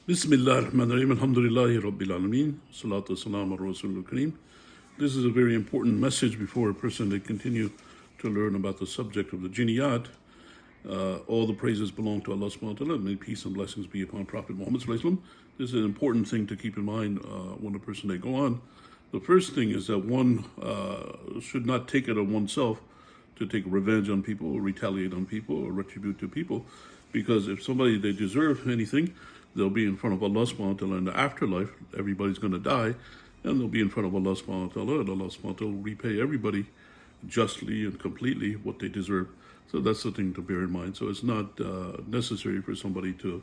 Bismillah ar-Rahman ar-Rahim, alhamdulillahi rabbil alameen, salatu salam ala rasulul kareem. This is a very important message before a person they continue to learn about the subject of the jiniyat. All the praises belong to Allah subhanahu wa ta'ala, and may peace and blessings be upon Prophet Muhammad sallallahu alaihi wasallam. This is an important thing to keep in mind when a person they go on. The first thing is that one should not take it on oneself to take revenge on people, or retaliate on people, or retribute to people, because if somebody they deserve anything, they'll be in front of Allah subhanahu wa ta'ala in the afterlife. Everybody's going to die, and they'll be in front of Allah subhanahu wa ta'ala, and Allah subhanahu wa ta'ala will repay everybody justly and completely what they deserve. So that's the thing to bear in mind. So it's not necessary for somebody to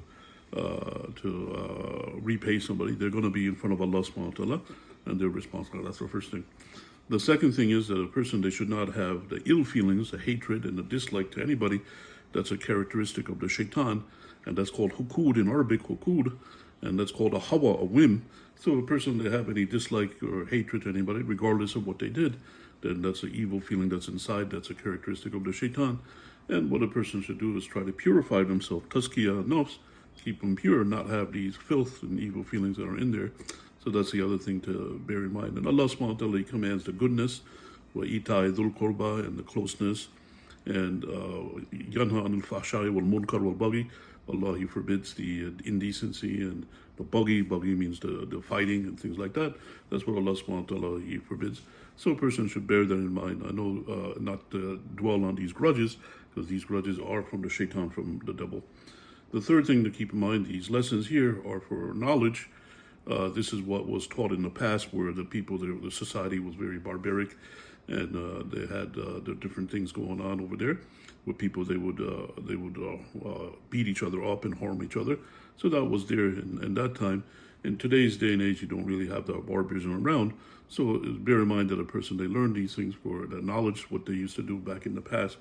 repay somebody. They're going to be in front of Allah subhanahu wa ta'ala, and they're responsible. That's the first thing. The second thing is that a person, they should not have the ill feelings, the hatred, and the dislike to anybody. That's a characteristic of the shaitan, and that's called hukud in Arabic, hukud, and that's called a hawa, a whim. So a person they have any dislike or hatred to anybody, regardless of what they did, then that's an evil feeling that's inside. That's a characteristic of the shaitan. And what a person should do is try to purify themselves, tazkiyah nafs, keep them pure, not have these filth and evil feelings that are in there. So that's the other thing to bear in mind. And Allah subhanahu wa ta'ala commands the goodness, wa itai dhul qurba, and the closeness, and yanha anil fahsha'i wal munkar wal baghi. Allah, He forbids the indecency and the baghi. Baghi means the fighting and things like that. That's what Allah subhanahu wa ta'ala He forbids. So a person should bear that in mind. I know not to dwell on these grudges, because these grudges are from the shaitan, from the devil. The third thing to keep in mind, these lessons here are for knowledge. This is what was taught in the past, where the people, the society was very barbaric, and they had the different things going on over there. With people, they would beat each other up and harm each other. So that was there in that time. In today's day and age, you don't really have the barbarism around. So bear in mind that a person, they learn these things for the knowledge, what they used to do back in the past,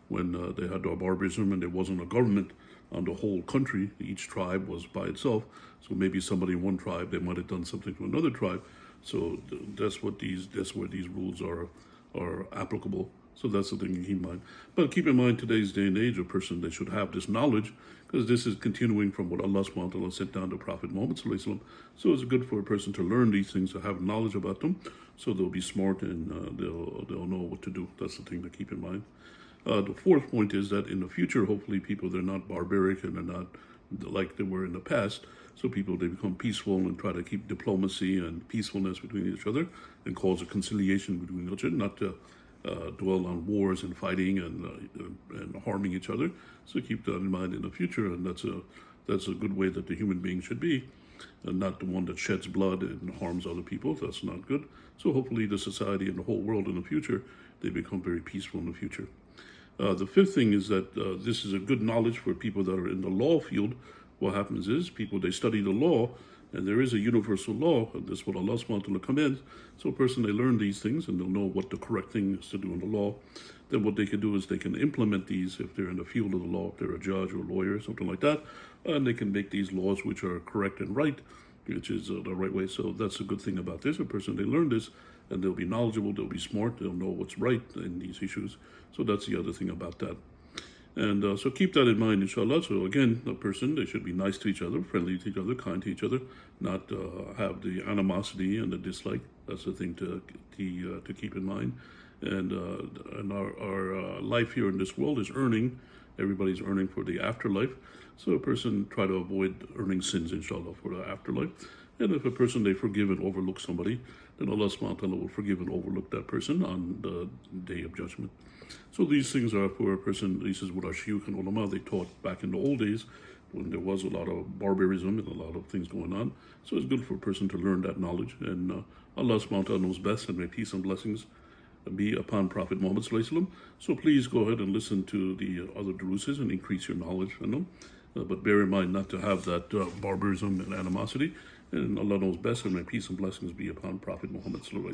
when they had the barbarism and there wasn't a government on the whole country. Each tribe was by itself. So maybe somebody in one tribe, they might have done something to another tribe. So that's where these rules are applicable. So that's the thing to keep in mind. But keep in mind, today's day and age, a person, they should have this knowledge, because this is continuing from what Allah subhanahu wa ta'ala sent down to Prophet Muhammad sallallahu alaihi wasallam. So it's good for a person to learn these things, to have knowledge about them, so they'll be smart and they'll know what to do. That's the thing to keep in mind. The fourth point is that in the future, hopefully people, they're not barbaric and they're not like they were in the past. So people, they become peaceful and try to keep diplomacy and peacefulness between each other, and cause a conciliation between each other, not to dwell on wars and fighting and harming each other. So keep that in mind in the future, and that's a good way that the human being should be, and not the one that sheds blood and harms other people. That's not good. So hopefully the society and the whole world in the future, they become very peaceful in the future. The fifth thing is that this is a good knowledge for people that are in the law field. What happens is people, they study the law, and there is a universal law, and this is what Allah subhanahu wa ta'ala commands. So a person, they learn these things, and they'll know what the correct thing is to do in the law. Then what they can do is they can implement these if they're in the field of the law, if they're a judge or a lawyer, something like that, and they can make these laws which are correct and right, which is the right way. So that's a good thing about this. A person, they learn this, and they'll be knowledgeable, they'll be smart, they'll know what's right in these issues. So that's the other thing about that. And so keep that in mind, inshallah. So again, a person, they should be nice to each other, friendly to each other, kind to each other, not have the animosity and the dislike. That's the thing to keep in mind. And our life here in this world is earning. Everybody's earning for the afterlife. So a person try to avoid earning sins, inshallah, for the afterlife. And if a person, they forgive and overlook somebody, then Allah subhanahu wa ta'ala will forgive and overlook that person on the day of judgment. So these things are for a person. This is what our shuyukh and ulama, they taught back in the old days, when there was a lot of barbarism and a lot of things going on. So it's good for a person to learn that knowledge. And Allah subhanahu wa ta'ala knows best, and may peace and blessings be upon Prophet Muhammad sallallahu alaihi wasallam. So please go ahead and listen to the other duruses and increase your knowledge in them. But bear in mind not to have that barbarism and animosity. And Allah knows best, and may peace and blessings be upon Prophet Muhammad sallallahu alaihi wasallam.